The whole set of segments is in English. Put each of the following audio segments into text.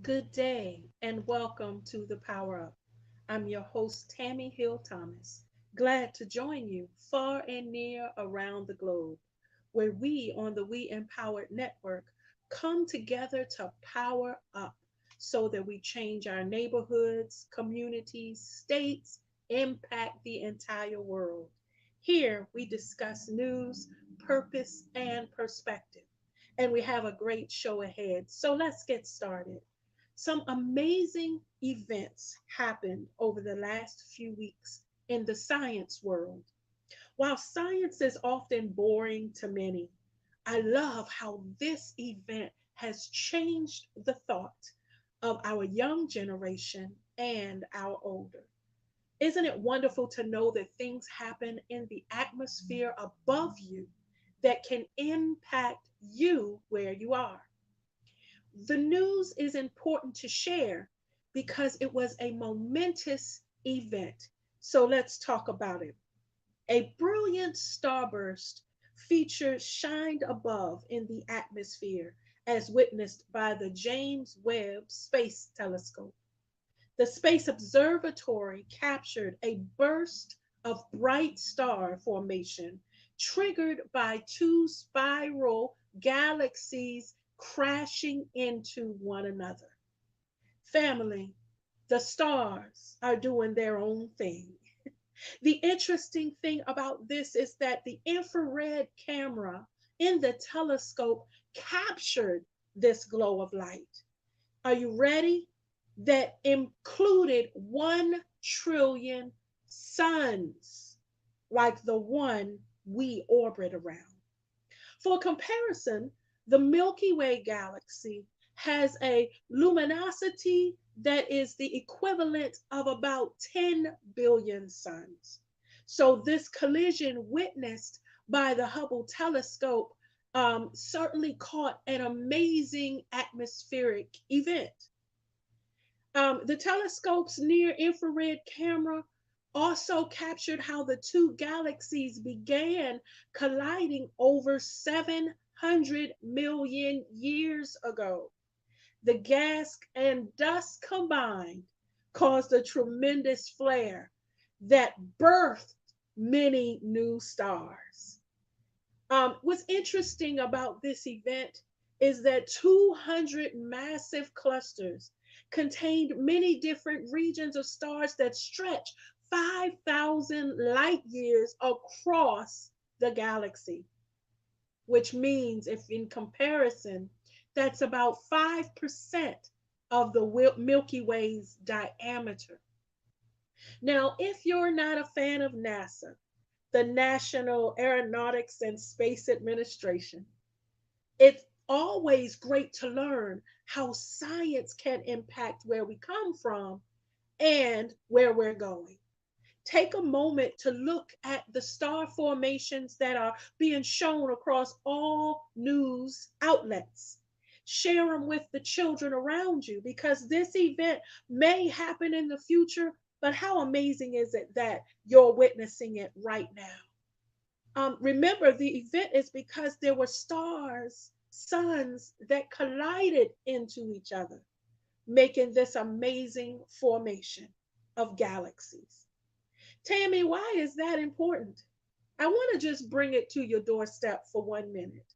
Good day and welcome to the Power Up. I'm your host, Tami Hill Thomas. Glad to join you far and near around the globe, where we on the We Empowered Network come together to power up so that we change our neighborhoods, communities, states, impact the entire world. Here we discuss news, purpose, and perspective. And we have a great show ahead. So let's get started. Some amazing events happened over the last few weeks in the science world. While science is often boring to many, I love how this event has changed the thought of our young generation and our older. Isn't it wonderful to know that things happen in the atmosphere above you that can impact you where you are? The news is important to share because it was a momentous event. So let's talk about it. A brilliant starburst feature shined above in the atmosphere as witnessed by the James Webb Space Telescope. The Space Observatory captured a burst of bright star formation triggered by two spiral galaxies crashing into one another. Family, the stars are doing their own thing. The interesting thing about this is that the infrared camera in the telescope captured this glow of light. Are you ready? That included 1 trillion suns, like the one we orbit around. For comparison, the Milky Way galaxy has a luminosity that is the equivalent of about 10 billion suns. So, this collision witnessed by the Hubble telescope certainly caught an amazing atmospheric event. The telescope's near infrared camera also captured how the two galaxies began colliding over 700 million years ago. The gas and dust combined caused a tremendous flare that birthed many new stars. What's interesting about this event is that 200 massive clusters contained many different regions of stars that stretch 5,000 light years across the galaxy, which means, if in comparison, that's about 5% of the Milky Way's diameter. Now, if you're not a fan of NASA, the National Aeronautics and Space Administration, it's always great to learn how science can impact where we come from and where we're going. Take a moment to look at the star formations that are being shown across all news outlets. Share them with the children around you because this event may happen in the future, but how amazing is it that you're witnessing it right now? Remember, the event is because there were stars, suns that collided into each other, making this amazing formation of galaxies. Tammy, why is that important? I want to just bring it to your doorstep for 1 minute.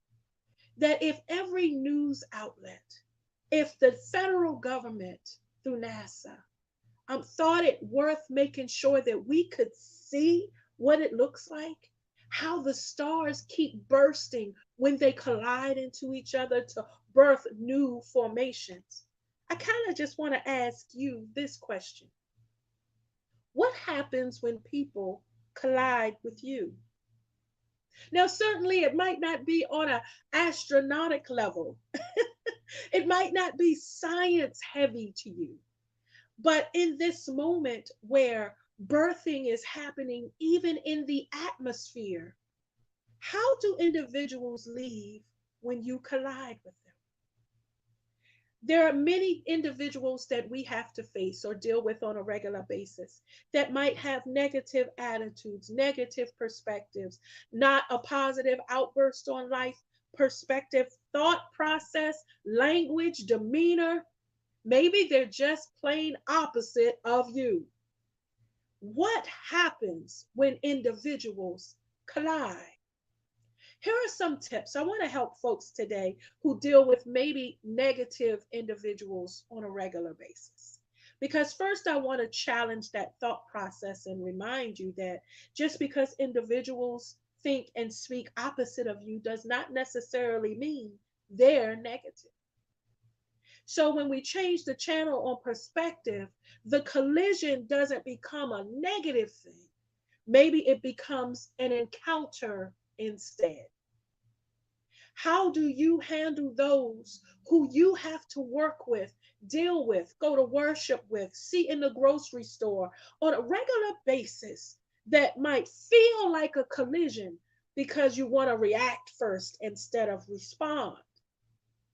That if every news outlet, if the federal government through NASA thought it worth making sure that we could see what it looks like, how the stars keep bursting when they collide into each other to birth new formations. I kind of just want to ask you this question. What happens when people collide with you? Now, certainly it might not be on an astronautic level. It might not be science heavy to you. But in this moment where birthing is happening even in the atmosphere, how do individuals leave when you collide with them? There are many individuals that we have to face or deal with on a regular basis that might have negative attitudes, negative perspectives, not a positive outburst on life, perspective, thought process, language, demeanor. Maybe they're just plain opposite of you. What happens when individuals collide? Here are some tips. I want to help folks today who deal with maybe negative individuals on a regular basis. Because first, I want to challenge that thought process and remind you that just because individuals think and speak opposite of you does not necessarily mean they're negative. So when we change the channel on perspective, the collision doesn't become a negative thing. Maybe it becomes an encounter instead. How do you handle those who you have to work with, deal with, go to worship with, see in the grocery store on a regular basis that might feel like a collision because you want to react first instead of respond?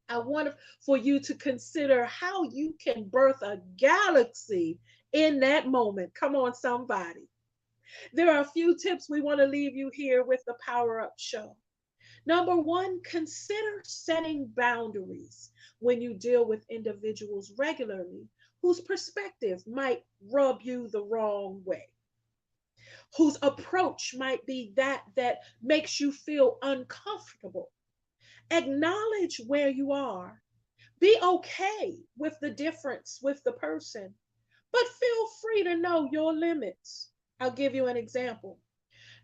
I want for you to consider how you can birth a galaxy in that moment. Come on, somebody. There are a few tips we want to leave you here with the Power Up Show. Number one, consider setting boundaries when you deal with individuals regularly whose perspective might rub you the wrong way, whose approach might be that makes you feel uncomfortable. Acknowledge where you are. Be okay with the difference with the person, but feel free to know your limits. I'll give you an example.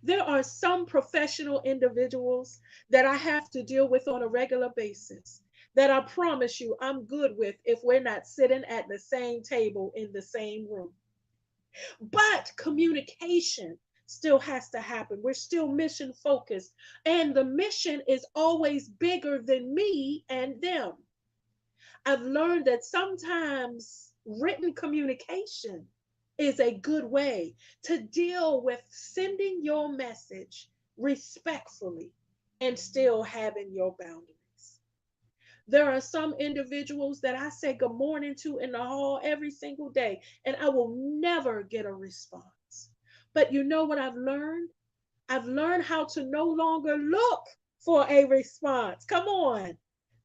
There are some professional individuals that I have to deal with on a regular basis that I promise you I'm good with if we're not sitting at the same table in the same room. But communication still has to happen. We're still mission focused, and the mission is always bigger than me and them. I've learned that sometimes written communication is a good way to deal with sending your message respectfully and still having your boundaries. There are some individuals that I say good morning to in the hall every single day, and I will never get a response. But you know what I've learned? I've learned how to no longer look for a response. Come on.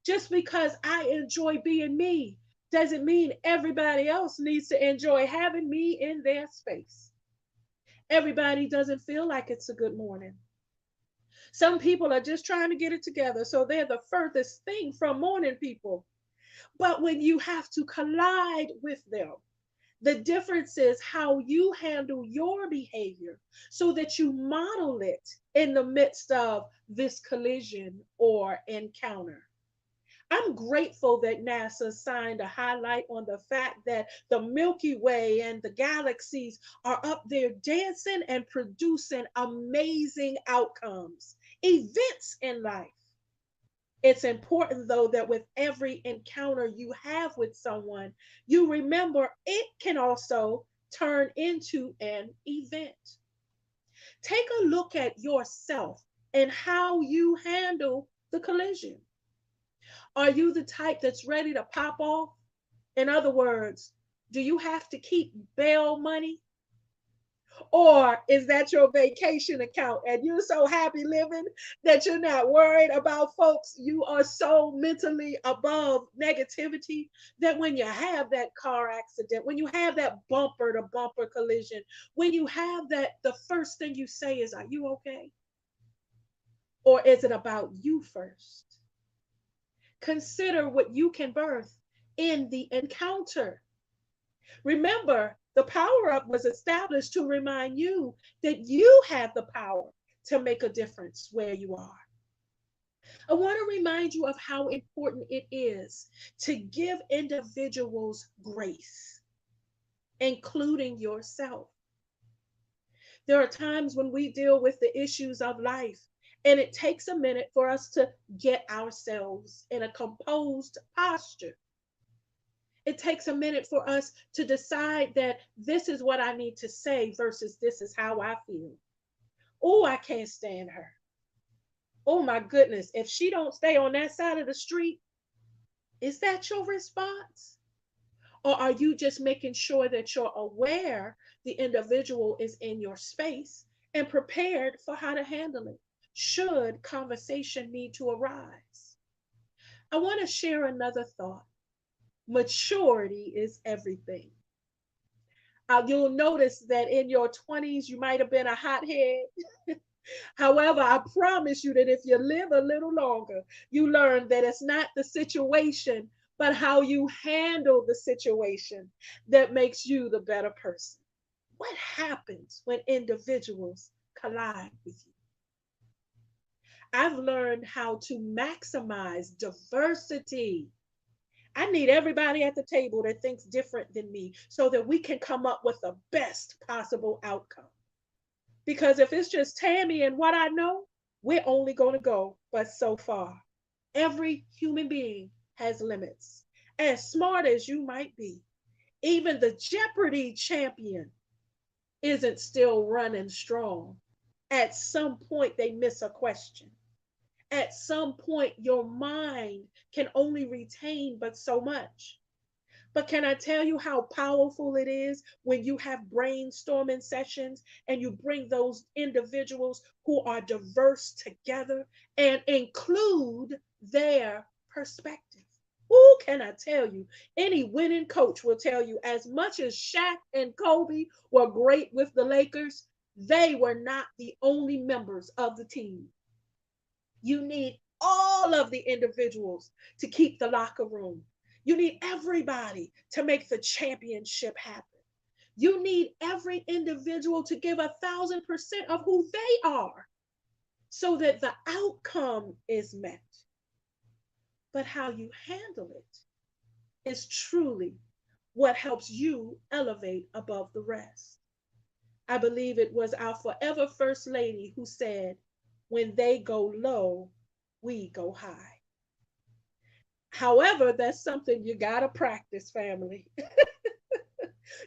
Just because I enjoy being me doesn't mean everybody else needs to enjoy having me in their space. Everybody doesn't feel like it's a good morning. Some people are just trying to get it together, so they're the furthest thing from morning people. But when you have to collide with them, the difference is how you handle your behavior so that you model it in the midst of this collision or encounter. I'm grateful that NASA signed a highlight on the fact that the Milky Way and the galaxies are up there dancing and producing amazing outcomes, events in life. It's important, though, that with every encounter you have with someone, you remember it can also turn into an event. Take a look at yourself and how you handle the collision. Are you the type that's ready to pop off? In other words, do you have to keep bail money? Or is that your vacation account and you're so happy living that you're not worried about folks? You are so mentally above negativity that when you have that car accident, when you have that bumper to bumper collision, when you have that, the first thing you say is, "Are you okay?" Or is it about you first? Consider what you can birth in the encounter. Remember, the power up was established to remind you that you have the power to make a difference where you are. I want to remind you of how important it is to give individuals grace, including yourself. There are times when we deal with the issues of life, and it takes a minute for us to get ourselves in a composed posture. It takes a minute for us to decide that this is what I need to say versus this is how I feel. Oh, I can't stand her. Oh my goodness, if she don't stay on that side of the street, is that your response? Or are you just making sure that you're aware the individual is in your space and prepared for how to handle it should conversation need to arise? I want to share another thought. Maturity is everything. You'll notice that in your 20s, you might have been a hothead. However, I promise you that if you live a little longer, you learn that it's not the situation, but how you handle the situation that makes you the better person. What happens when individuals collide with you? I've learned how to maximize diversity. I need everybody at the table that thinks different than me so that we can come up with the best possible outcome. Because if it's just Tammy and what I know, we're only going to go but so far. Every human being has limits. As smart as you might be, even the Jeopardy champion isn't still running strong. At some point, they miss a question. At some point, your mind can only retain but so much. But can I tell you how powerful it is when you have brainstorming sessions and you bring those individuals who are diverse together and include their perspective? Who can I tell you? Any winning coach will tell you as much as Shaq and Kobe were great with the Lakers, they were not the only members of the team. You need all of the individuals to keep the locker room. You need everybody to make the championship happen. You need every individual to give 1,000% of who they are so that the outcome is met. But how you handle it is truly what helps you elevate above the rest. I believe it was our forever First Lady who said, when they go low, we go high. However, that's something you got to practice, family.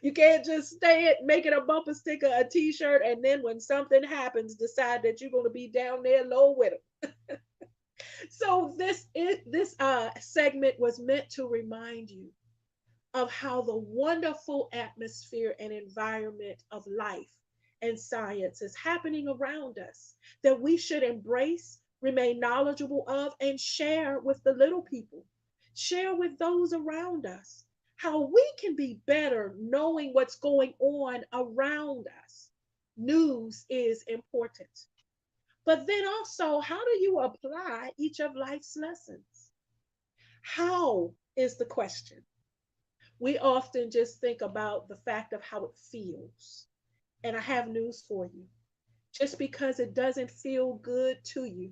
You can't just stay it, make it a bumper sticker, a t-shirt, and then when something happens, decide that you're going to be down there low with them. So this segment was meant to remind you of how the wonderful atmosphere and environment of life and science is happening around us that we should embrace, remain knowledgeable of, and share with the little people, share with those around us how we can be better knowing what's going on around us. News is important. But then also, how do you apply each of life's lessons? How is the question? We often just think about the fact of how it feels. And I have news for you. Just because it doesn't feel good to you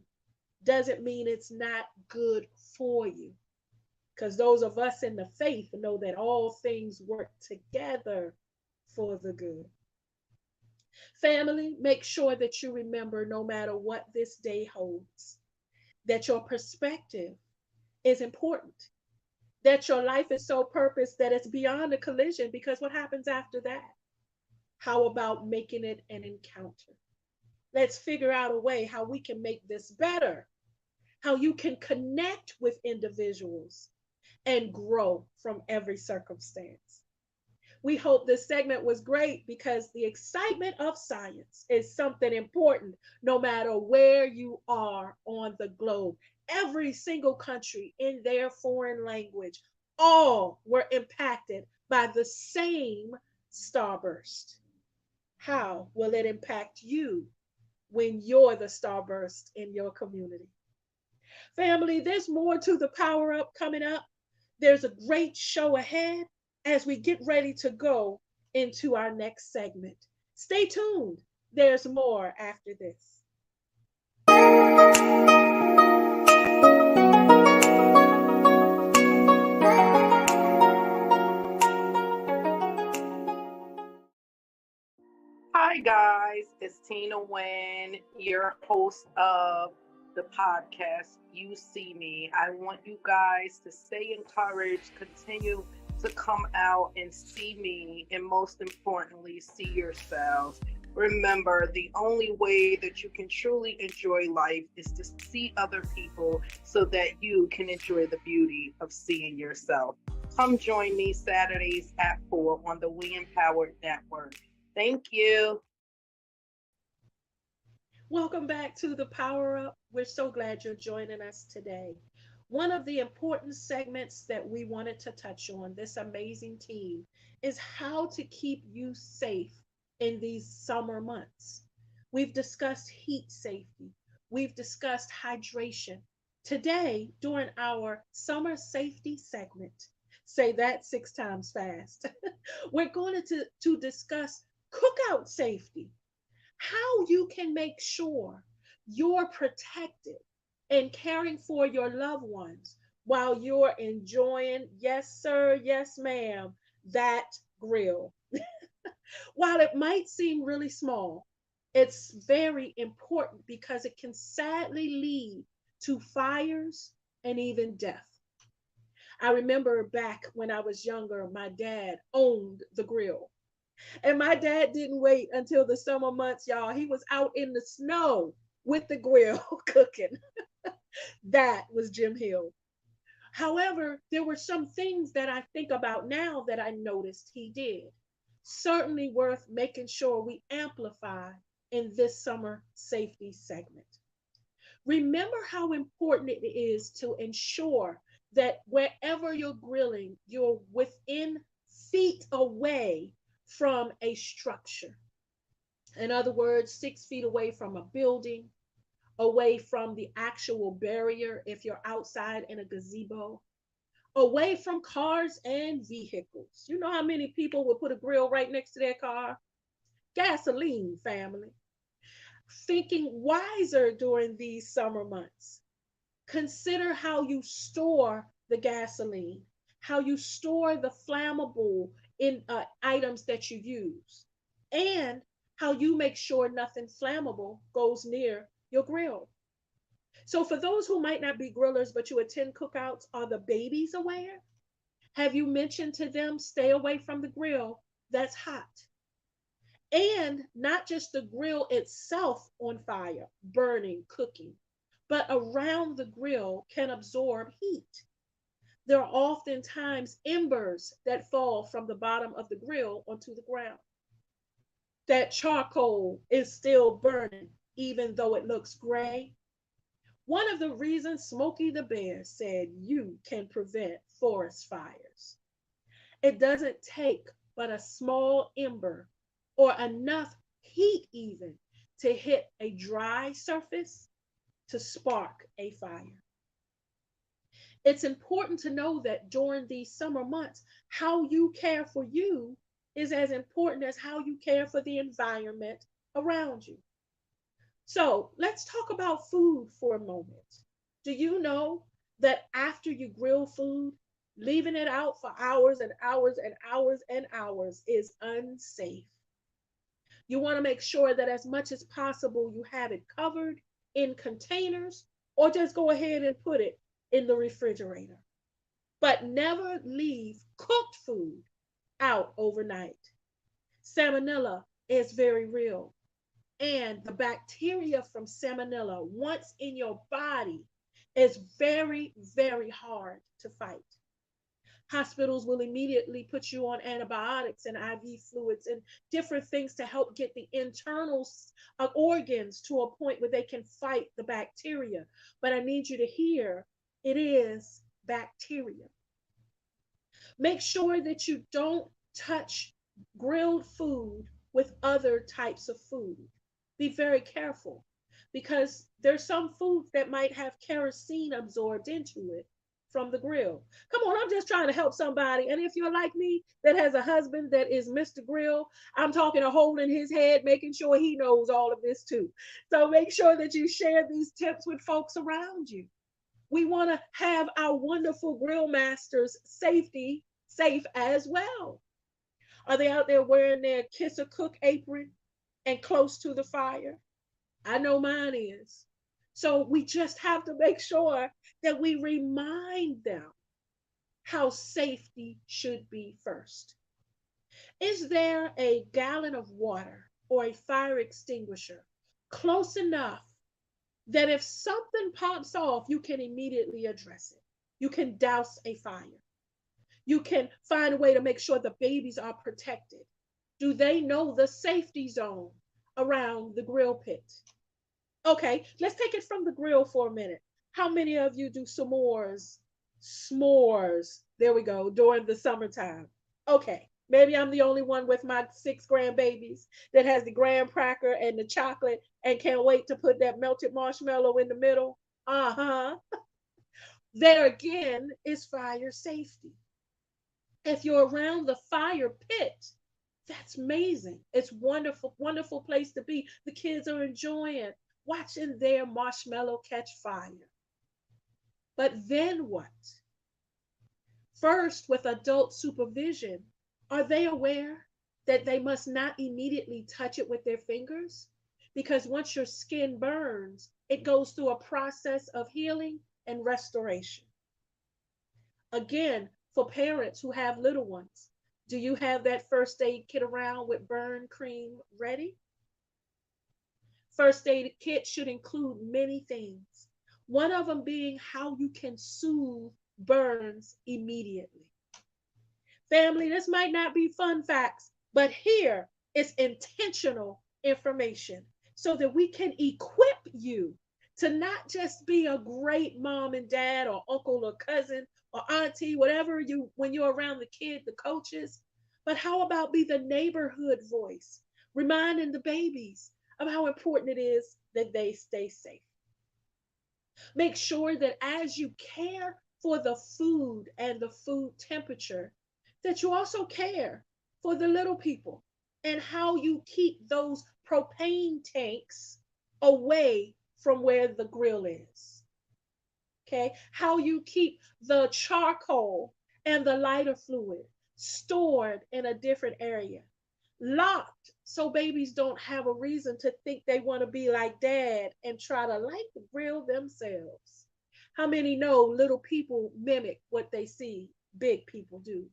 doesn't mean it's not good for you. Because those of us in the faith know that all things work together for the good. Family, make sure that you remember no matter what this day holds, that your perspective is important, that your life is so purposed that it's beyond a collision because what happens after that? How about making it an encounter? Let's figure out a way how we can make this better, how you can connect with individuals and grow from every circumstance. We hope this segment was great because the excitement of science is something important no matter where you are on the globe. Every single country in their foreign language, all were impacted by the same starburst. How will it impact you when you're the starburst in your community? Family, there's more to the Power Up coming up. There's a great show ahead as we get ready to go into our next segment. Stay tuned. There's more after this. Hi, guys. It's Tina Wynn, your host of the podcast, You See Me. I want you guys to stay encouraged, continue to come out and see me, and most importantly, see yourselves. Remember, the only way that you can truly enjoy life is to see other people so that you can enjoy the beauty of seeing yourself. Come join me Saturdays at 4 on the We Empowered Network. Thank you. Welcome back to the Power Up. We're so glad you're joining us today. One of the important segments that we wanted to touch on, this amazing team, is how to keep you safe in these summer months. We've discussed heat safety, we've discussed hydration. Today, during our summer safety segment, say that 6 times fast, we're going to discuss cookout safety, how you can make sure you're protected and caring for your loved ones while you're enjoying, yes, sir, yes, ma'am, that grill. While it might seem really small, it's very important because it can sadly lead to fires and even death. I remember back when I was younger, my dad owned the grill. And my dad didn't wait until the summer months, y'all. He was out in the snow with the grill cooking. That was Jim Hill. However, there were some things that I think about now that I noticed he did. Certainly worth making sure we amplify in this summer safety segment. Remember how important it is to ensure that wherever you're grilling, you're within feet away from a structure. In other words, 6 feet away from a building, away from the actual barrier if you're outside in a gazebo, away from cars and vehicles. You know how many people would put a grill right next to their car? Gasoline, family. Thinking wiser during these summer months. Consider how you store the gasoline, how you store the flammable in items that you use, and how you make sure nothing flammable goes near your grill. So, for those who might not be grillers but you attend cookouts, are the babies aware? Have you mentioned to them stay away from the grill that's hot? And not just the grill itself on fire, burning, cooking, but around the grill can absorb heat. There are oftentimes embers that fall from the bottom of the grill onto the ground. That charcoal is still burning, even though it looks gray. One of the reasons Smokey the Bear said you can prevent forest fires. It doesn't take but a small ember or enough heat even to hit a dry surface to spark a fire. It's important to know that during these summer months, how you care for you is as important as how you care for the environment around you. So let's talk about food for a moment. Do you know that after you grill food, leaving it out for hours and hours and hours and hours is unsafe? You want to make sure that as much as possible you have it covered in containers or just go ahead and put it in the refrigerator. But never leave cooked food out overnight. Salmonella is very real. And the bacteria from salmonella, once in your body, is very, very hard to fight. Hospitals will immediately put you on antibiotics and IV fluids and different things to help get the internal organs to a point where they can fight the bacteria. But I need you to hear it is bacteria. Make sure that you don't touch grilled food with other types of food. Be very careful because there's some foods that might have kerosene absorbed into it from the grill. Come on, I'm just trying to help somebody. And if you're like me that has a husband that is Mr. Grill, I'm talking a hole in his head, making sure he knows all of this too. So make sure that you share these tips with folks around you. We want to have our wonderful grill masters safety safe as well. Are they out there wearing their kiss a cook apron and close to the fire? I know mine is. So we just have to make sure that we remind them how safety should be first. Is there a gallon of water or a fire extinguisher close enough that if something pops off, you can immediately address it? You can douse a fire. You can find a way to make sure the babies are protected. Do they know the safety zone around the grill pit? Okay, let's take it from the grill for a minute. How many of you do s'mores? S'mores. There we go. During the summertime. Okay. Maybe I'm the only one with my 6 grandbabies that has the graham cracker and the chocolate and can't wait to put that melted marshmallow in the middle. Uh huh. There again is fire safety. If you're around the fire pit, that's amazing. It's wonderful, wonderful place to be. The kids are enjoying watching their marshmallow catch fire. But then what? First, with adult supervision, are they aware that they must not immediately touch it with their fingers? Because once your skin burns, it goes through a process of healing and restoration. Again, for parents who have little ones, do you have that first aid kit around with burn cream ready? First aid kit should include many things. One of them being how you can soothe burns immediately. Family, this might not be fun facts, but here is intentional information so that we can equip you to not just be a great mom and dad or uncle or cousin or auntie, whatever you when you're around the kid, the coaches, but how about be the neighborhood voice, reminding the babies of how important it is that they stay safe. Make sure that as you care for the food and the food temperature, that you also care for the little people and how you keep those propane tanks away from where the grill is. Okay? How you keep the charcoal and the lighter fluid stored in a different area, locked so babies don't have a reason to think they want to be like dad and try to light the grill themselves. How many know little people mimic what they see big people do?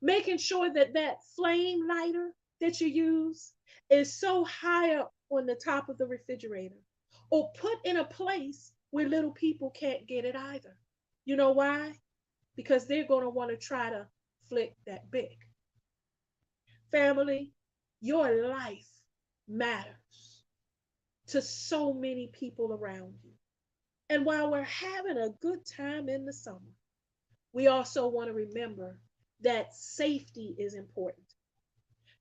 Making sure that that flame lighter that you use is so high up on the top of the refrigerator or put in a place where little people can't get it either. You know why? Because they're going to want to try to flick that big. Family, your life matters to so many people around you. And while we're having a good time in the summer, we also want to remember that safety is important.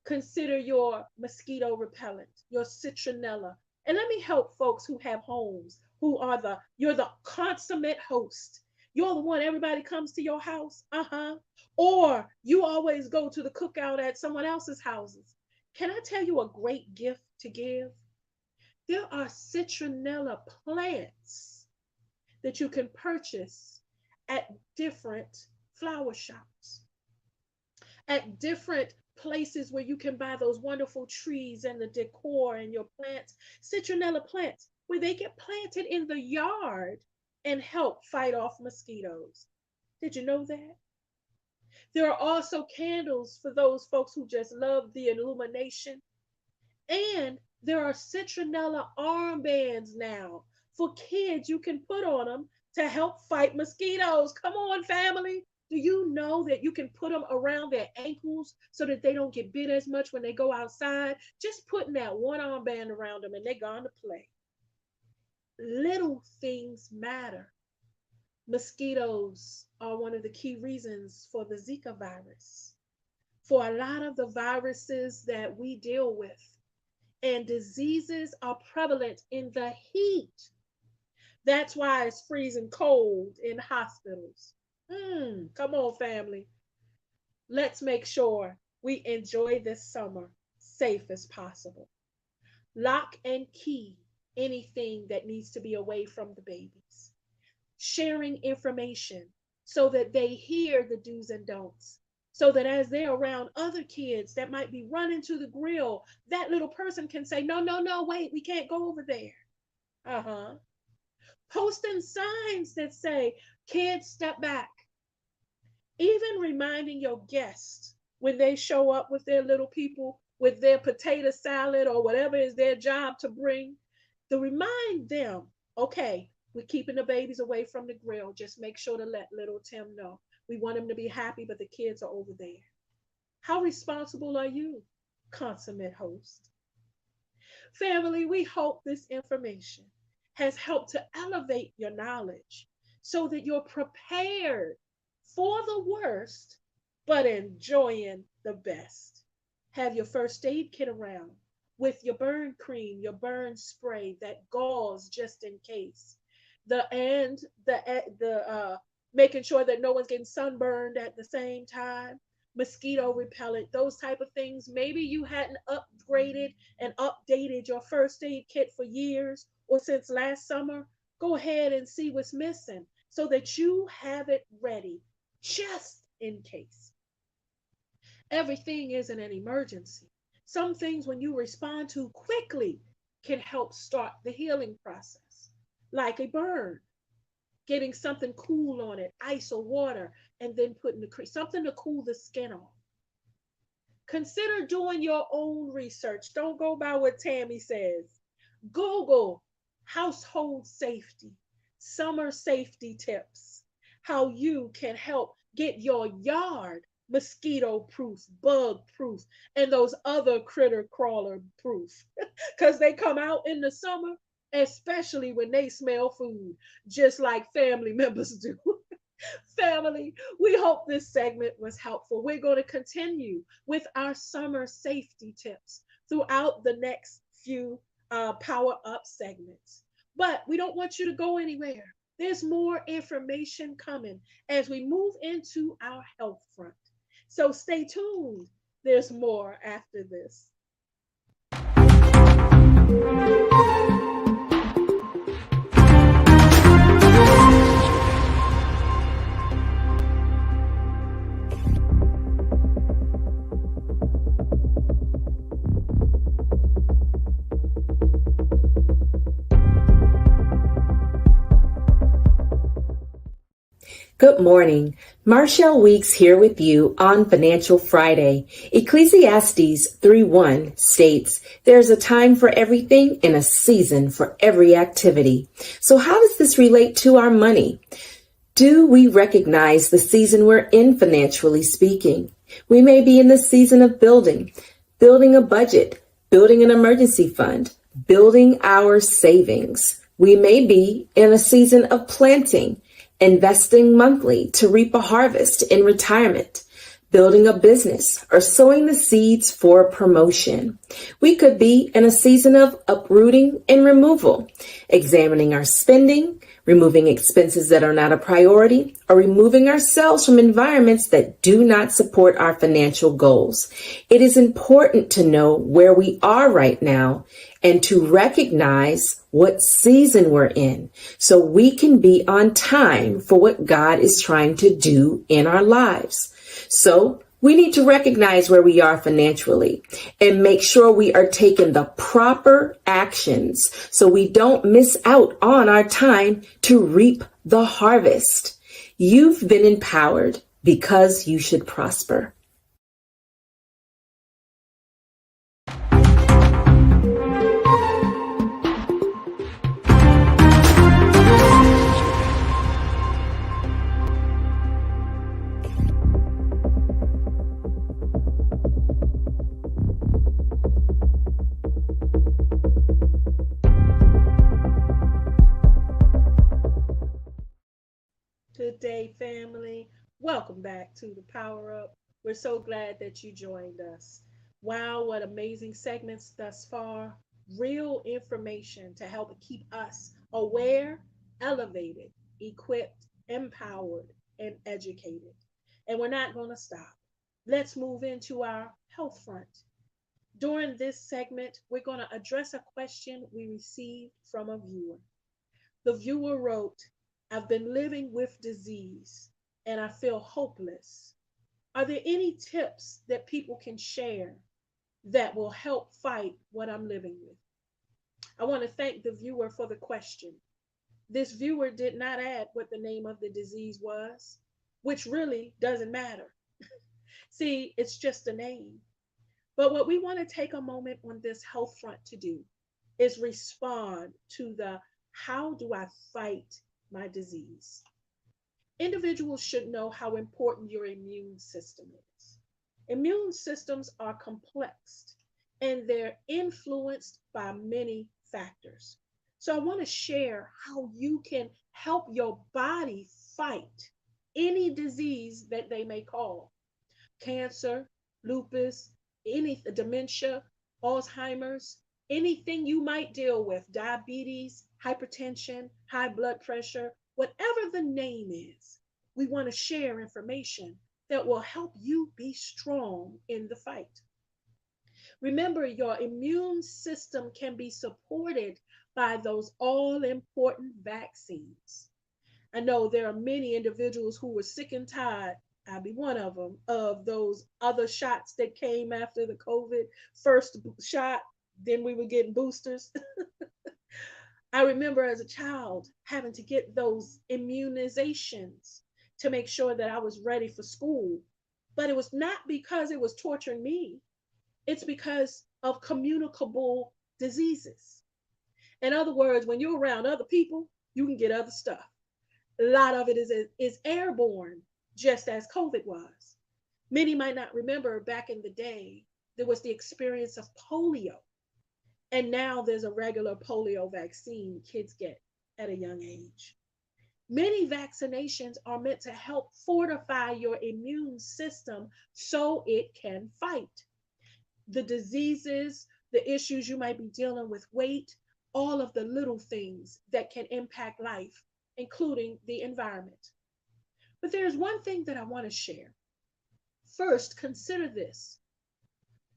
Consider your mosquito repellent, your citronella. And let me help folks who have homes, who are you're the consummate host. You're the one everybody comes to your house. Uh-huh. Or you always go to the cookout at someone else's houses. Can I tell you a great gift to give? There are citronella plants that you can purchase at different flower shops, at different places where you can buy those wonderful trees and the decor and your plants, citronella plants, where they get planted in the yard and help fight off mosquitoes. Did you know that? There are also candles for those folks who just love the illumination. And there are citronella armbands now for kids you can put on them to help fight mosquitoes. Come on, family. Do you know that you can put them around their ankles so that they don't get bit as much when they go outside? Just putting that one armband around them and they're gone to play. Little things matter. Mosquitoes are one of the key reasons for the Zika virus. For a lot of the viruses that we deal with, and diseases are prevalent in the heat. That's why it's freezing cold in hospitals. Come on, family. Let's make sure we enjoy this summer safe as possible. Lock and key anything that needs to be away from the babies. Sharing information so that they hear the do's and don'ts. So that as they're around other kids that might be running to the grill, that little person can say, no, no, no, wait, we can't go over there. Uh-huh. Posting signs that say, kids, step back. Even reminding your guests when they show up with their little people, with their potato salad or whatever is their job to bring, to remind them, okay, we're keeping the babies away from the grill. Just make sure to let little Tim know. We want him to be happy, but the kids are over there. How responsible are you, consummate host? Family, we hope this information has helped to elevate your knowledge so that you're prepared for the worst, but enjoying the best. Have your first aid kit around with your burn cream, your burn spray, that gauze just in case. The making sure that no one's getting sunburned at the same time, mosquito repellent, those type of things. Maybe you hadn't upgraded and updated your first aid kit for years or since last summer. Go ahead and see what's missing so that you have it ready just in case. Everything isn't an emergency. Some things, when you respond to quickly, can help start the healing process, like a burn, getting something cool on it, ice or water, and then putting the cream, something to cool the skin off. Consider doing your own research. Don't go by what Tammy says. Google household safety, summer safety tips, how you can help get your yard mosquito proof, bug proof, and those other critter crawler proof. Because they come out in the summer, especially when they smell food, just like family members do. Family, we hope this segment was helpful. We're going to continue with our summer safety tips throughout the next few Power Up segments. But we don't want you to go anywhere. There's more information coming as we move into our health front. So stay tuned. There's more after this. Good morning. Marshall Weeks here with you on Financial Friday. Ecclesiastes 3:1 states, "There's a time for everything and a season for every activity." So how does this relate to our money? Do we recognize the season we're in financially speaking? We may be in the season of building a budget, building an emergency fund, building our savings. We may be in a season of planting, investing monthly to reap a harvest in retirement, building a business, or sowing the seeds for promotion. We could be in a season of uprooting and removal, examining our spending, removing expenses that are not a priority, or removing ourselves from environments that do not support our financial goals. It is important to know where we are right now and to recognize what season we're in so we can be on time for what God is trying to do in our lives. So we need to recognize where we are financially and make sure we are taking the proper actions so we don't miss out on our time to reap the harvest. You've been empowered because you should prosper. Good day, family. Welcome back to the Power Up. We're so glad that you joined us. Wow, what amazing segments thus far. Real information to help keep us aware, elevated, equipped, empowered, and educated. And we're not going to stop. Let's move into our health front. During this segment, we're going to address a question we received from a viewer. The viewer wrote, "I've been living with disease and I feel hopeless. Are there any tips that people can share that will help fight what I'm living with?" I want to thank the viewer for the question. This viewer did not add what the name of the disease was, which really doesn't matter. See, it's just a name. But what we want to take a moment on this health front to do is respond to the how do I fight my disease? Individuals should know how important your immune system is. Immune systems are complex and they're influenced by many factors. So I want to share how you can help your body fight any disease that they may call cancer, lupus, any dementia, Alzheimer's, anything you might deal with, diabetes, hypertension, high blood pressure, whatever the name is. We want to share information that will help you be strong in the fight. Remember, your immune system can be supported by those all important vaccines. I know there are many individuals who were sick and tired. I'll be one of them, of those other shots that came after the COVID first shot. Then we were getting boosters. I remember as a child having to get those immunizations to make sure that I was ready for school. But it was not because it was torturing me, it's because of communicable diseases. In other words, when you're around other people, you can get other stuff. A lot of it is airborne, just as COVID was. Many might not remember back in the day, there was the experience of polio. And now there's a regular polio vaccine kids get at a young age. Many vaccinations are meant to help fortify your immune system so it can fight the diseases, the issues you might be dealing with, weight, all of the little things that can impact life, including the environment. But there's one thing that I want to share. First, consider this.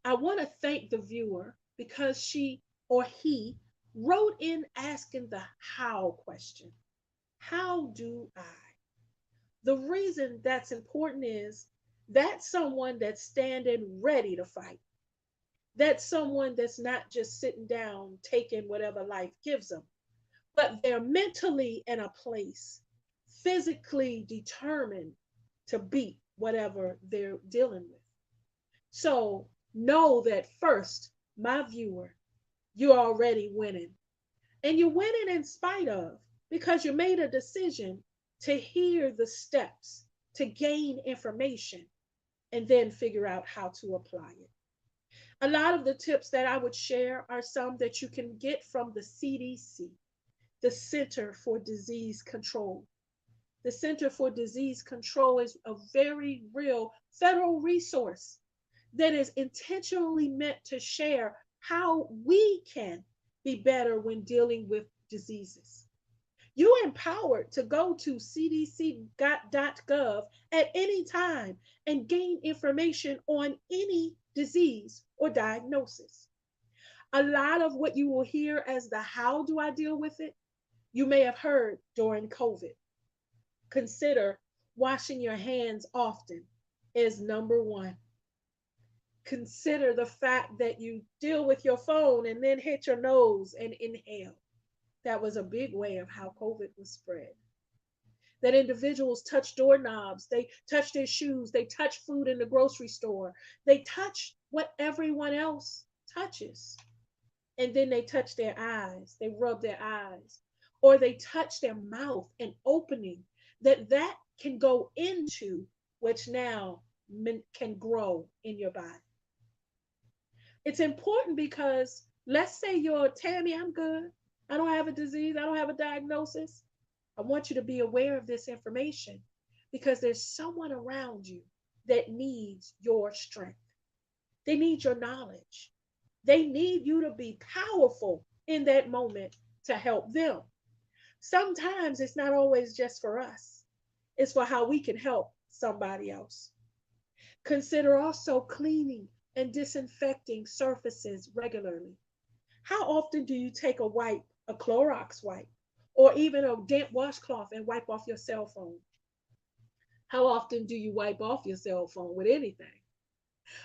I want to thank the viewer because she or he wrote in asking the how question. How do I? The reason that's important is that's someone that's standing ready to fight. That's someone that's not just sitting down taking whatever life gives them, but they're mentally in a place, physically determined to beat whatever they're dealing with. So know that first, my viewer, you're already winning. And you're winning in spite of, because you made a decision to hear the steps, to gain information, and then figure out how to apply it. A lot of the tips that I would share are some that you can get from the CDC, the Center for Disease Control. The Center for Disease Control is a very real federal resource that is intentionally meant to share how we can be better when dealing with diseases. You're empowered to go to cdc.gov at any time and gain information on any disease or diagnosis. A lot of what you will hear as the how do I deal with it, you may have heard during COVID. Consider washing your hands often is number one. Consider the fact that you deal with your phone and then hit your nose and inhale. That was a big way of how COVID was spread. That individuals touch doorknobs, they touch their shoes, they touch food in the grocery store, they touch what everyone else touches. And then they touch their eyes, they rub their eyes, or they touch their mouth and opening that can go into which now can grow in your body. It's important because let's say you're Tammy, I'm good. I don't have a disease, I don't have a diagnosis. I want you to be aware of this information because there's someone around you that needs your strength. They need your knowledge. They need you to be powerful in that moment to help them. Sometimes it's not always just for us, it's for how we can help somebody else. Consider also cleaning and disinfecting surfaces regularly. How often do you take a wipe, a Clorox wipe, or even a damp washcloth and wipe off your cell phone? How often do you wipe off your cell phone with anything?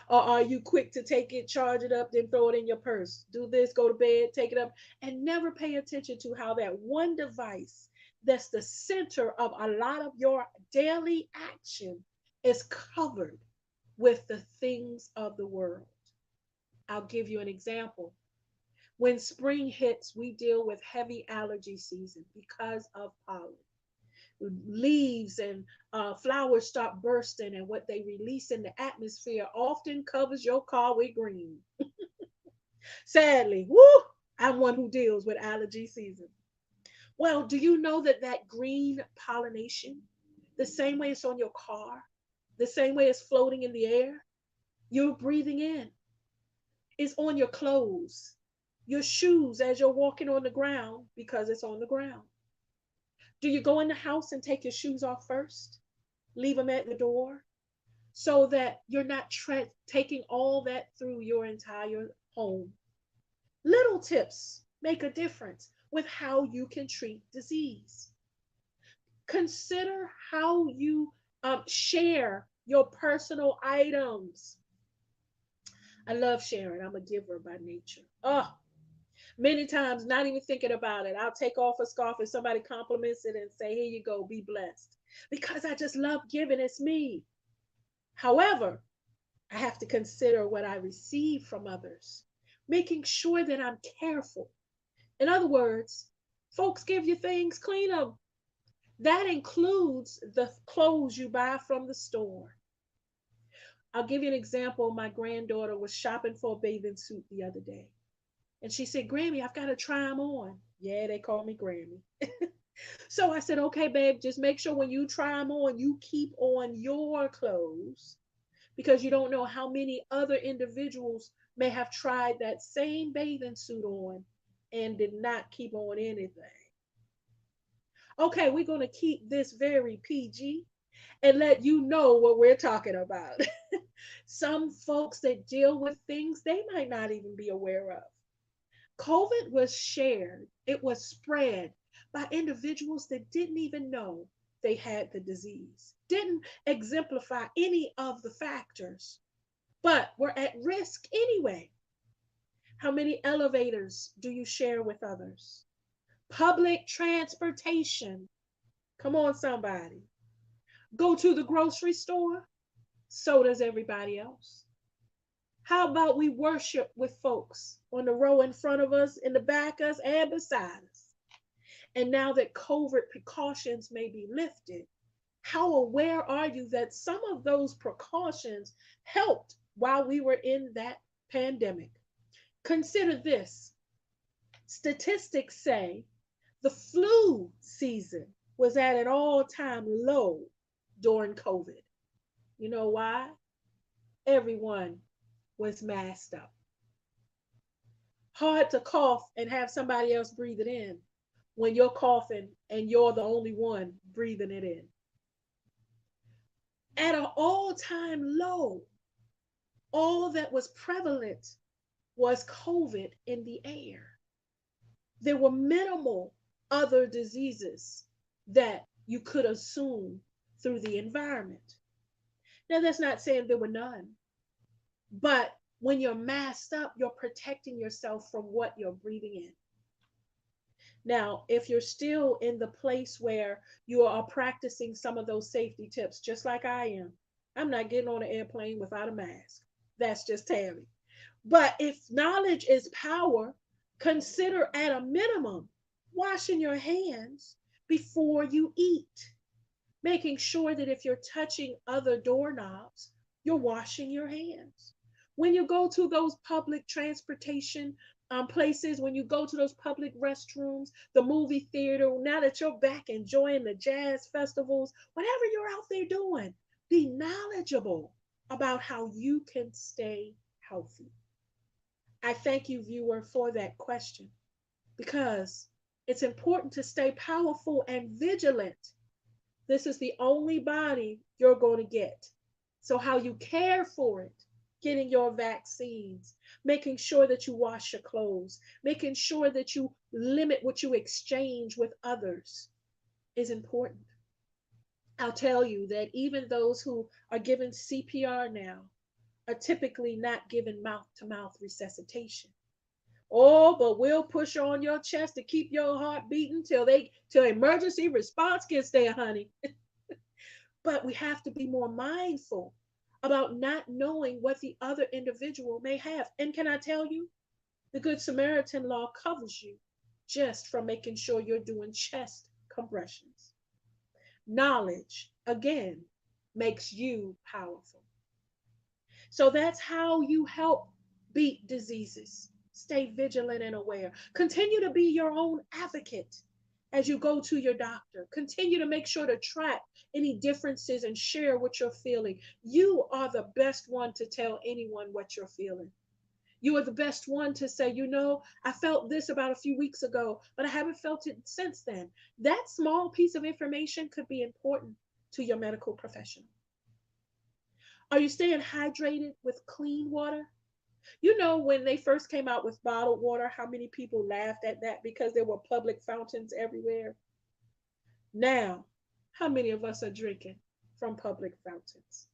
Or are you quick to take it, charge it up, then throw it in your purse? Do this, go to bed, take it up, and never pay attention to how that one device that's the center of a lot of your daily action is covered with the things of the world. I'll give you an example. When spring hits, we deal with heavy allergy season because of pollen. Leaves and flowers start bursting, and what they release in the atmosphere often covers your car with green. Sadly, woo! I'm one who deals with allergy season. Well, do you know that that green pollination, the same way it's on your car, the same way it's floating in the air, you're breathing in, is on your clothes, your shoes as you're walking on the ground because it's on the ground. Do you go in the house and take your shoes off first? Leave them at the door so that you're not taking all that through your entire home. Little tips make a difference with how you can treat disease. Consider how you share your personal items. I love sharing. I'm a giver by nature. Oh, many times, not even thinking about it, I'll take off a scarf and somebody compliments it and say, "Here you go, be blessed." Because I just love giving. It's me. However, I have to consider what I receive from others, making sure that I'm careful. In other words, folks give you things, clean them. That includes the clothes you buy from the store. I'll give you an example. My granddaughter was shopping for a bathing suit the other day. And she said, "Grammy, I've got to try them on." Yeah, they call me Grammy. So I said, "Okay, babe, just make sure when you try them on, you keep on your clothes because you don't know how many other individuals may have tried that same bathing suit on and did not keep on anything." Okay, we're going to keep this very PG and let you know what we're talking about. Some folks that deal with things they might not even be aware of. COVID was shared, it was spread by individuals that didn't even know they had the disease, didn't exemplify any of the factors, but were at risk anyway. How many elevators do you share with others? Public transportation. Come on, somebody. Go to the grocery store. So does everybody else. How about we worship with folks on the row in front of us, in the back of us, and beside us? And now that COVID precautions may be lifted, how aware are you that some of those precautions helped while we were in that pandemic? Consider this. Statistics say the flu season was at an all-time low during COVID. You know why? Everyone was masked up. Hard to cough and have somebody else breathe it in when you're coughing and you're the only one breathing it in. At an all-time low, all that was prevalent was COVID in the air. There were minimal other diseases that you could assume through the environment. Now, that's not saying there were none, but when you're masked up, you're protecting yourself from what you're breathing in. Now, if you're still in the place where you are practicing some of those safety tips, just like I am, I'm not getting on an airplane without a mask. That's just Tammy. But if knowledge is power, consider at a minimum washing your hands before you eat, making sure that if you're touching other doorknobs, you're washing your hands. When you go to those public transportation places, when you go to those public restrooms, the movie theater, now that you're back enjoying the jazz festivals, whatever you're out there doing, be knowledgeable about how you can stay healthy. I thank you, viewer, for that question because it's important to stay powerful and vigilant. This is the only body you're going to get. So, how you care for it, getting your vaccines, making sure that you wash your clothes, making sure that you limit what you exchange with others is important. I'll tell you that even those who are given CPR now are typically not given mouth to mouth resuscitation. Oh, but we'll push on your chest to keep your heart beating till emergency response gets there, honey. But we have to be more mindful about not knowing what the other individual may have. And can I tell you, the Good Samaritan law covers you just from making sure you're doing chest compressions. Knowledge, again, makes you powerful. So that's how you help beat diseases. Stay vigilant and aware. Continue to be your own advocate as you go to your doctor. Continue to make sure to track any differences and share what you're feeling. You are the best one to tell anyone what you're feeling. You are the best one to say, I felt this about a few weeks ago, but I haven't felt it since then. That small piece of information could be important to your medical professional. Are you staying hydrated with clean water? When they first came out with bottled water, how many people laughed at that because there were public fountains everywhere? Now, how many of us are drinking from public fountains?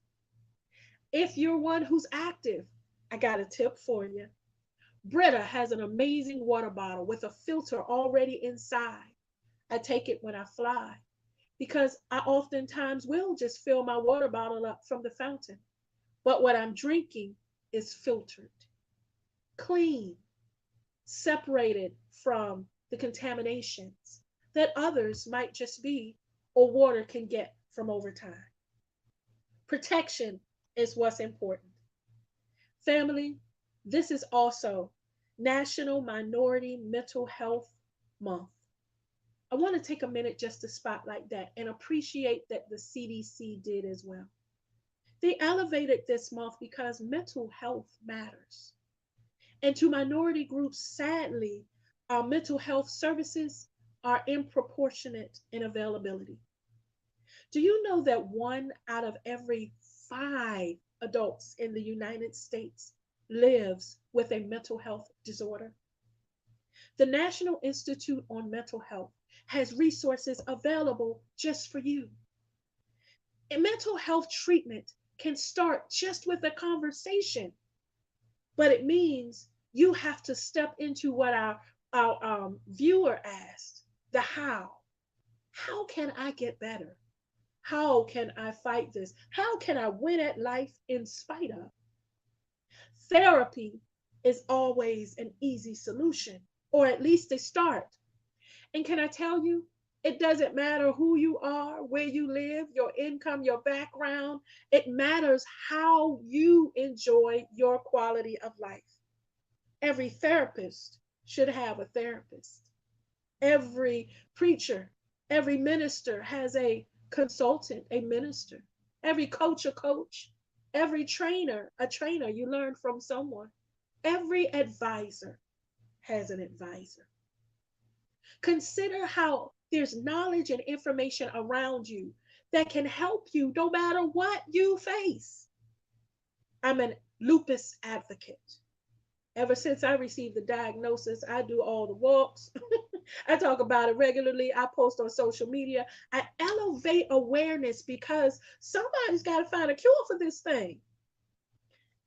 If you're one who's active, I got a tip for you. Britta has an amazing water bottle with a filter already inside. I take it when I fly because I oftentimes will just fill my water bottle up from the fountain. But what I'm drinking is filtered, clean, separated from the contaminations that others might just be or water can get from over time. Protection is what's important. Family, this is also National Minority Mental Health Month. I want to take a minute just to spotlight that and appreciate that the CDC did as well. They elevated this month because mental health matters. And to minority groups, sadly, our mental health services are disproportionate in availability. Do you know that 1 out of every 5 adults in the United States lives with a mental health disorder? The National Institute on Mental Health has resources available just for you. And mental health treatment can start just with a conversation, but it means you have to step into what our viewer asked, the how. How can I get better? How can I fight this? How can I win at life in spite of? Therapy is always an easy solution, or at least a start. And can I tell you, it doesn't matter who you are, where you live, your income, your background. It matters how you enjoy your quality of life. Every therapist should have a therapist. Every preacher, every minister has a consultant, a minister. Every coach, a coach. Every trainer, a trainer. You learn from someone. Every advisor has an advisor. Consider how there's knowledge and information around you that can help you no matter what you face. I'm a lupus advocate. Ever since I received the diagnosis, I do all the walks. I talk about it regularly. I post on social media. I elevate awareness because somebody's got to find a cure for this thing.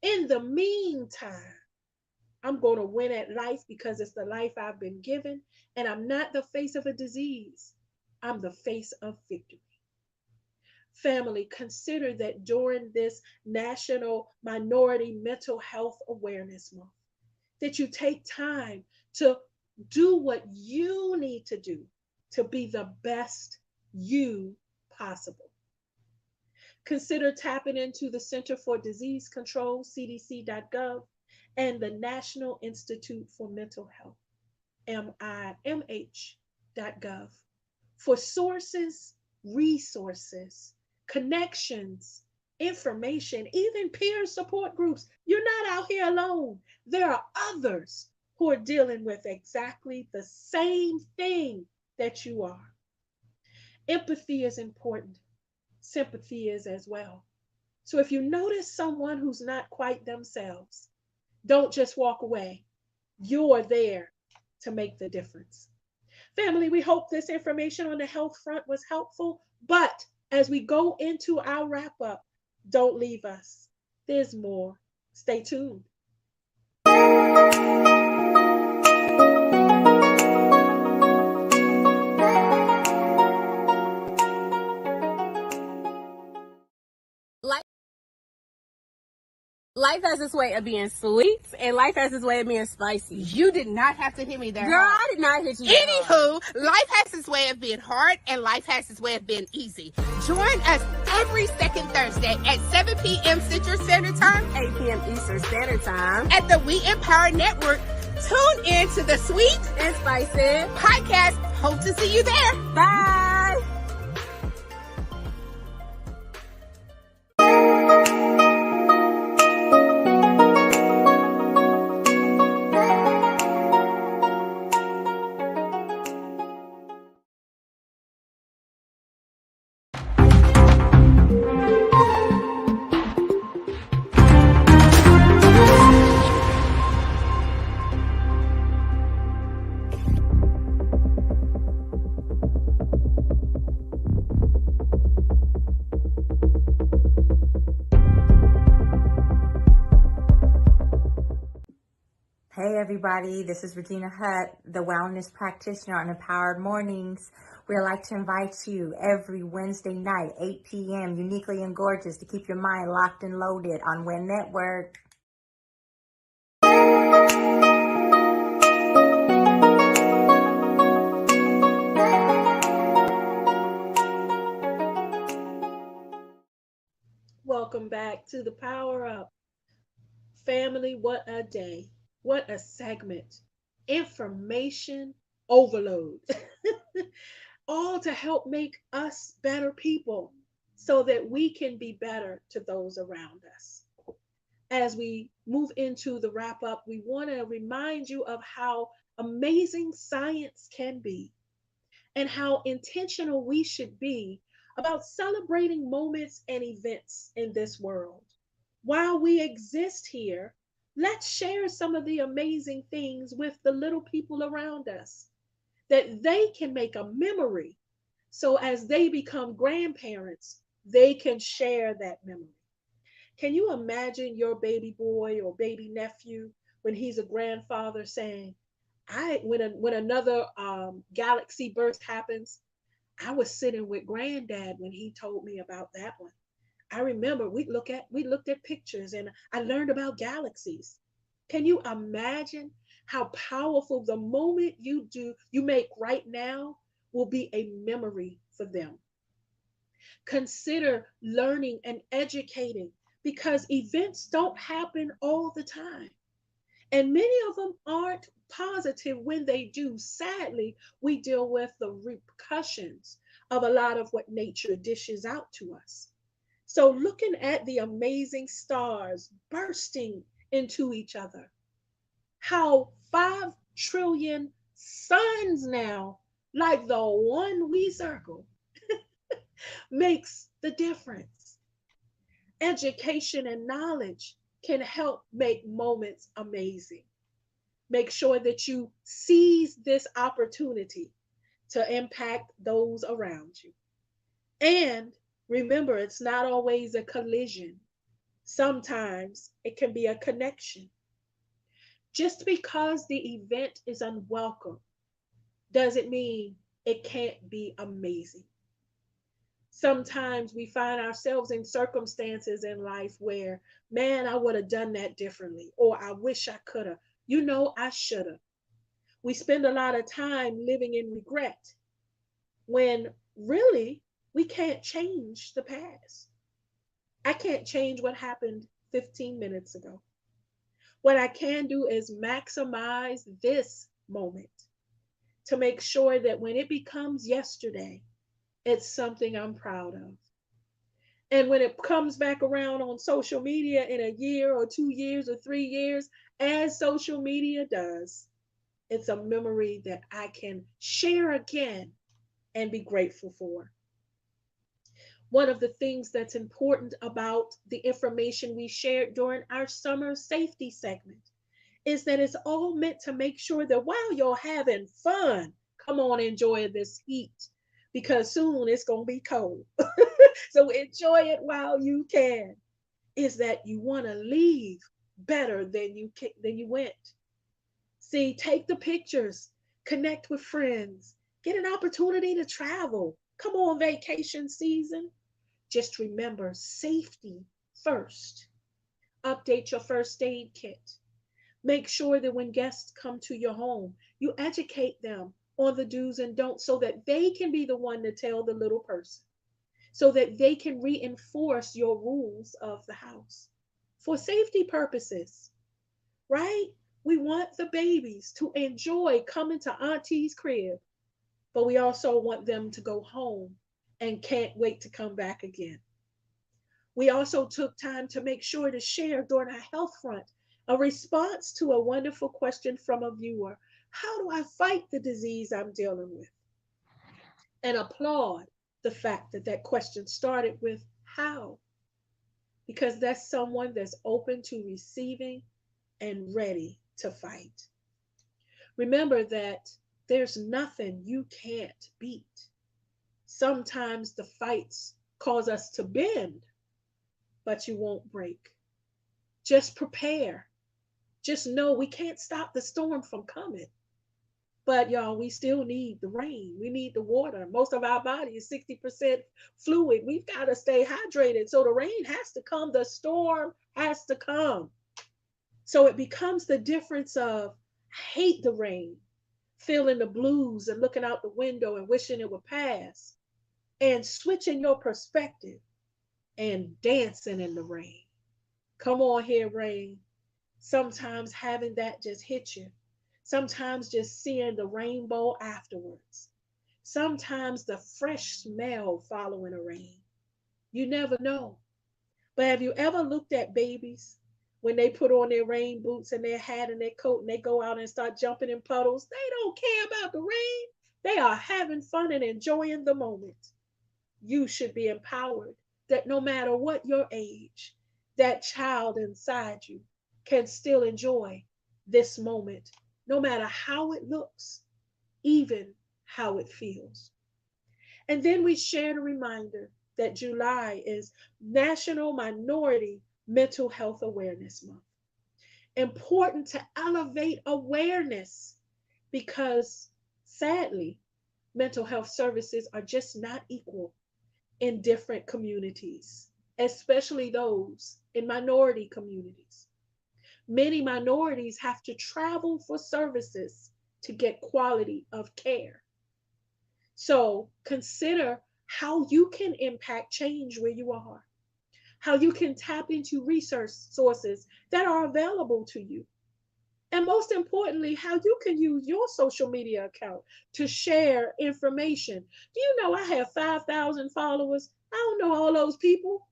In the meantime, I'm going to win at life because it's the life I've been given, and I'm not the face of a disease. I'm the face of victory. Family, consider that during this National Minority Mental Health Awareness Month, that you take time to do what you need to do to be the best you possible. Consider tapping into the Center for Disease Control, cdc.gov, and the National Institute for Mental Health, MIMH.gov, for sources, resources, connections, information, even peer support groups. You're not out here alone. There are others who are dealing with exactly the same thing that you are. Empathy is important. Sympathy is as well. So if you notice someone who's not quite themselves, don't just walk away. You're there to make the difference. Family, we hope this information on the health front was helpful, but as we go into our wrap up, don't leave us. There's more. Stay tuned. Life has its way of being sweet, and life has its way of being spicy. You did not have to hit me there. Girl, I did not hit you that hard. Anywho, life has its way of being hard, and life has its way of being easy. Join us every second Thursday at 7 p.m. Central Standard Time, 8 p.m. Eastern Standard Time, at the We Empower Network, Tune in to the Sweet and Spicy podcast. Hope to see you there. Bye. Hey everybody, this is Regina Hutt, the wellness practitioner on Empowered Mornings. We'd like to invite you every Wednesday night, 8 p.m., uniquely and gorgeous, to keep your mind locked and loaded on WIN Network. Welcome back to the Power Up. Family, what a day. What a segment. Information overload. All to help make us better people so that we can be better to those around us. As we move into the wrap up, we want to remind you of how amazing science can be and how intentional we should be about celebrating moments and events in this world. While we exist here, let's share some of the amazing things with the little people around us that they can make a memory. So as they become grandparents, they can share that memory. Can you imagine your baby boy or baby nephew when he's a grandfather saying, when another galaxy burst happens, I was sitting with granddad when he told me about that one. I remember we looked at pictures and I learned about galaxies. Can you imagine how powerful the moment you make right now will be a memory for them? Consider learning and educating because events don't happen all the time. And many of them aren't positive when they do. Sadly, we deal with the repercussions of a lot of what nature dishes out to us. So, looking at the amazing stars bursting into each other, how 5 trillion suns now, like the one we circle, makes the difference. Education and knowledge can help make moments amazing. Make sure that you seize this opportunity to impact those around you. And remember, it's not always a collision. Sometimes it can be a connection. Just because the event is unwelcome doesn't mean it can't be amazing. Sometimes we find ourselves in circumstances in life where, man, I would have done that differently, or I wish I could have. I should have. We spend a lot of time living in regret when really we can't change the past. I can't change what happened 15 minutes ago. What I can do is maximize this moment to make sure that when it becomes yesterday, it's something I'm proud of. And when it comes back around on social media in a year or 2 years or 3 years, as social media does, it's a memory that I can share again and be grateful for. One of the things that's important about the information we shared during our summer safety segment is that it's all meant to make sure that while you're having fun, come on, enjoy this heat because soon it's going to be cold. So enjoy it while you can. Is that you want to leave better than you went. See, take the pictures, connect with friends, get an opportunity to travel. Come on, vacation season. Just remember safety first. Update your first aid kit. Make sure that when guests come to your home, you educate them on the do's and don'ts so that they can be the one to tell the little person, so that they can reinforce your rules of the house for safety purposes, right? We want the babies to enjoy coming to auntie's crib, but we also want them to go home and can't wait to come back again. We also took time to make sure to share during our health front a response to a wonderful question from a viewer. How do I fight the disease I'm dealing with? And applaud the fact that that question started with how, because that's someone that's open to receiving and ready to fight. Remember that there's nothing you can't beat. Sometimes the fights cause us to bend, but you won't break. Just prepare. Just know we can't stop the storm from coming. But y'all, we still need the rain. We need the water. Most of our body is 60% fluid. We've got to stay hydrated. So the rain has to come. The storm has to come. So it becomes the difference of hate the rain, feeling the blues and looking out the window and wishing it would pass, and switching your perspective and dancing in the rain. Come on here, rain. Sometimes having that just hit you. Sometimes just seeing the rainbow afterwards. Sometimes the fresh smell following a rain. You never know. But have you ever looked at babies when they put on their rain boots and their hat and their coat and they go out and start jumping in puddles? They don't care about the rain. They are having fun and enjoying the moment. You should be empowered that no matter what your age, that child inside you can still enjoy this moment, no matter how it looks, even how it feels. And then we shared a reminder that July is National Minority Mental Health Awareness Month. Important to elevate awareness because sadly, mental health services are just not equal in different communities, especially those in minority communities. Many minorities have to travel for services to get quality of care. So consider how you can impact change where you are, how you can tap into resource sources that are available to you. And most importantly, how you can use your social media account to share information. Do you know I have 5,000 followers? I don't know all those people,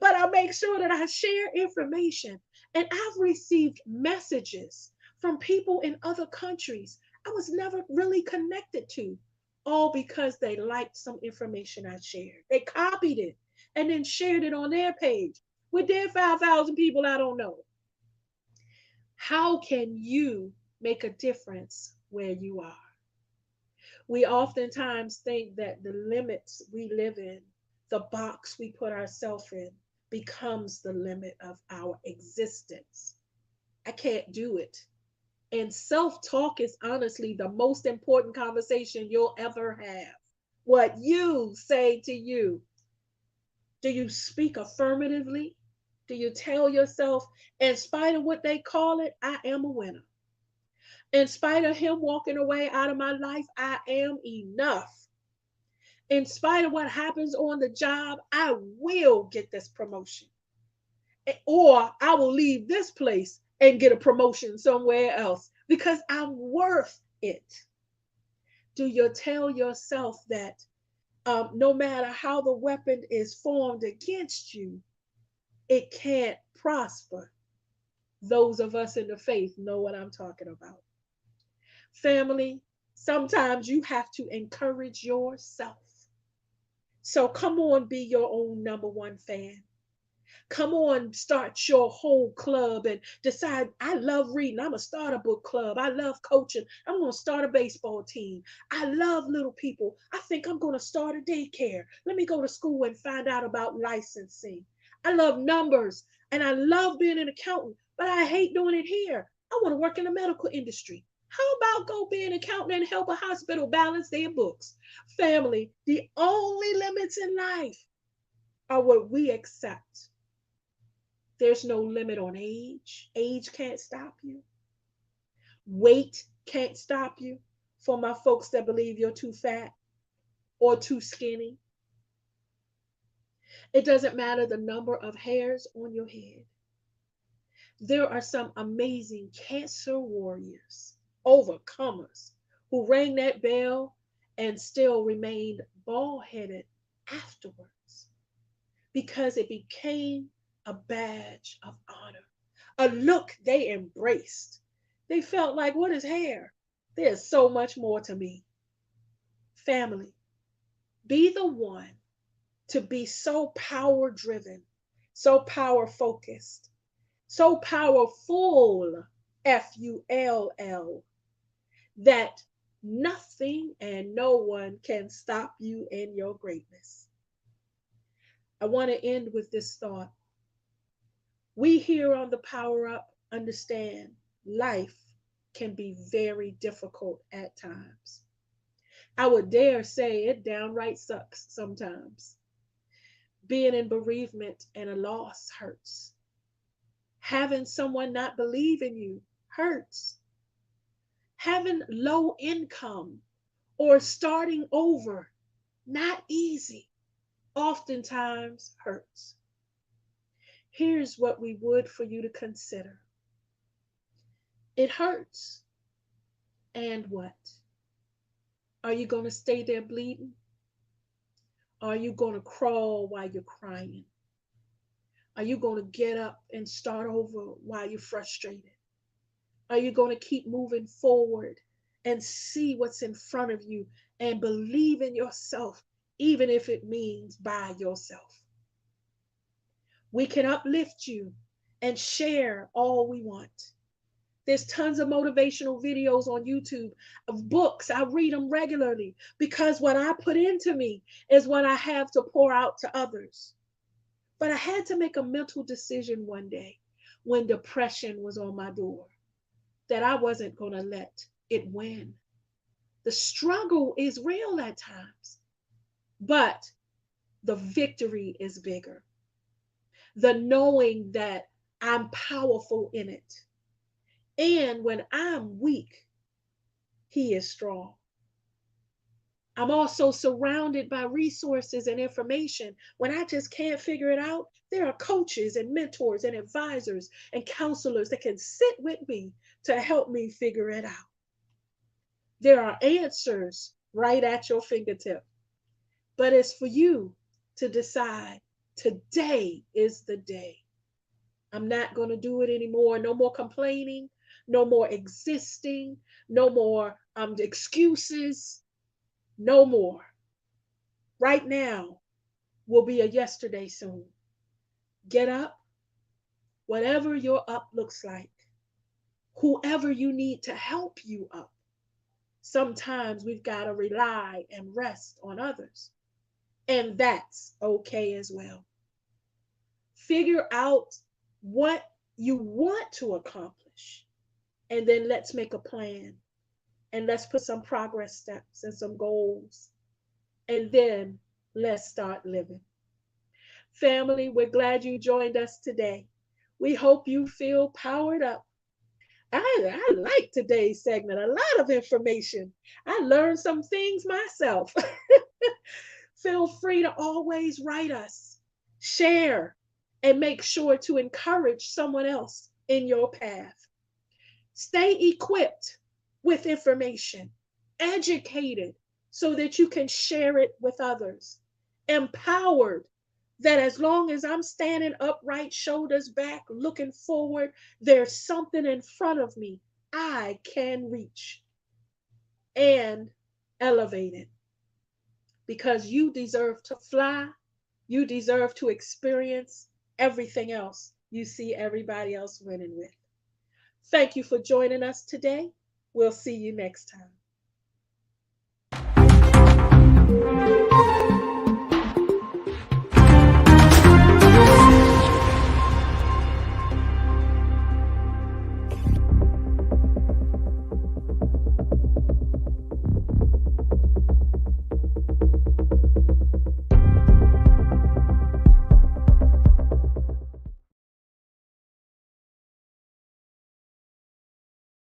but I make sure that I share information. And I've received messages from people in other countries I was never really connected to, all because they liked some information I shared. They copied it and then shared it on their page with their 5,000 people I don't know. How can you make a difference where you are? We oftentimes think that the limits we live in, the box we put ourselves in, becomes the limit of our existence. I can't do it. And self talk is honestly the most important conversation you'll ever have. What you say to you. Do you speak affirmatively? Do you tell yourself, in spite of what they call it, I am a winner? In spite of him walking away out of my life, I am enough. In spite of what happens on the job, I will get this promotion. Or I will leave this place and get a promotion somewhere else because I'm worth it. Do you tell yourself that no matter how the weapon is formed against you, it can't prosper? Those of us in the faith know what I'm talking about. Family, sometimes you have to encourage yourself. So come on, be your own number one fan. Come on, start your whole club and decide, I love reading. I'm going to start a book club. I love coaching. I'm going to start a baseball team. I love little people. I think I'm going to start a daycare. Let me go to school and find out about licensing. I love numbers and I love being an accountant, but I hate doing it here. I want to work in the medical industry. How about go be an accountant and help a hospital balance their books? Family, the only limits in life are what we accept. There's no limit on age. Age can't stop you. Weight can't stop you. For my folks that believe you're too fat or too skinny, it doesn't matter the number of hairs on your head. There are some amazing cancer warriors, overcomers, who rang that bell and still remained bald headed afterwards because it became a badge of honor, a look they embraced. They felt like, what is hair? There's so much more to me. Family, be the one to be so power driven, so power focused, so powerful, FULL, that nothing and no one can stop you in your greatness. I want to end with this thought. We here on the Power Up understand life can be very difficult at times. I would dare say it downright sucks sometimes. Being in bereavement and a loss hurts. Having someone not believe in you hurts. Having low income or starting over, not easy, oftentimes hurts. Here's what we would for you to consider. It hurts. And what? Are you going to stay there bleeding? Are you going to crawl while you're crying? Are you going to get up and start over while you're frustrated? Are you going to keep moving forward and see what's in front of you and believe in yourself, even if it means by yourself? We can uplift you and share all we want. There's tons of motivational videos on YouTube, of books. I read them regularly because what I put into me is what I have to pour out to others. But I had to make a mental decision one day when depression was on my door that I wasn't going to let it win. The struggle is real at times, but the victory is bigger. The knowing that I'm powerful in it. And when I'm weak, he is strong. I'm also surrounded by resources and information. When I just can't figure it out, there are coaches and mentors and advisors and counselors that can sit with me to help me figure it out. There are answers right at your fingertip. But it's for you to decide today is the day. I'm not going to do it anymore. No more complaining, no more existing, no more excuses, no more. Right now will be a yesterday soon. Get up, whatever your up looks like, whoever you need to help you up. Sometimes we've got to rely and rest on others, and that's okay as well. Figure out what you want to accomplish, and then let's make a plan, and let's put some progress steps and some goals, and then let's start living. Family, we're glad you joined us today. We hope you feel powered up. I like today's segment, a lot of information. I learned some things myself. Feel free to always write us, share, and make sure to encourage someone else in your path. Stay equipped with information, educated so that you can share it with others, empowered that as long as I'm standing upright, shoulders back, looking forward, there's something in front of me I can reach and elevate it, because you deserve to fly. You deserve to experience everything else you see everybody else winning with. Thank you for joining us today. We'll see you next time.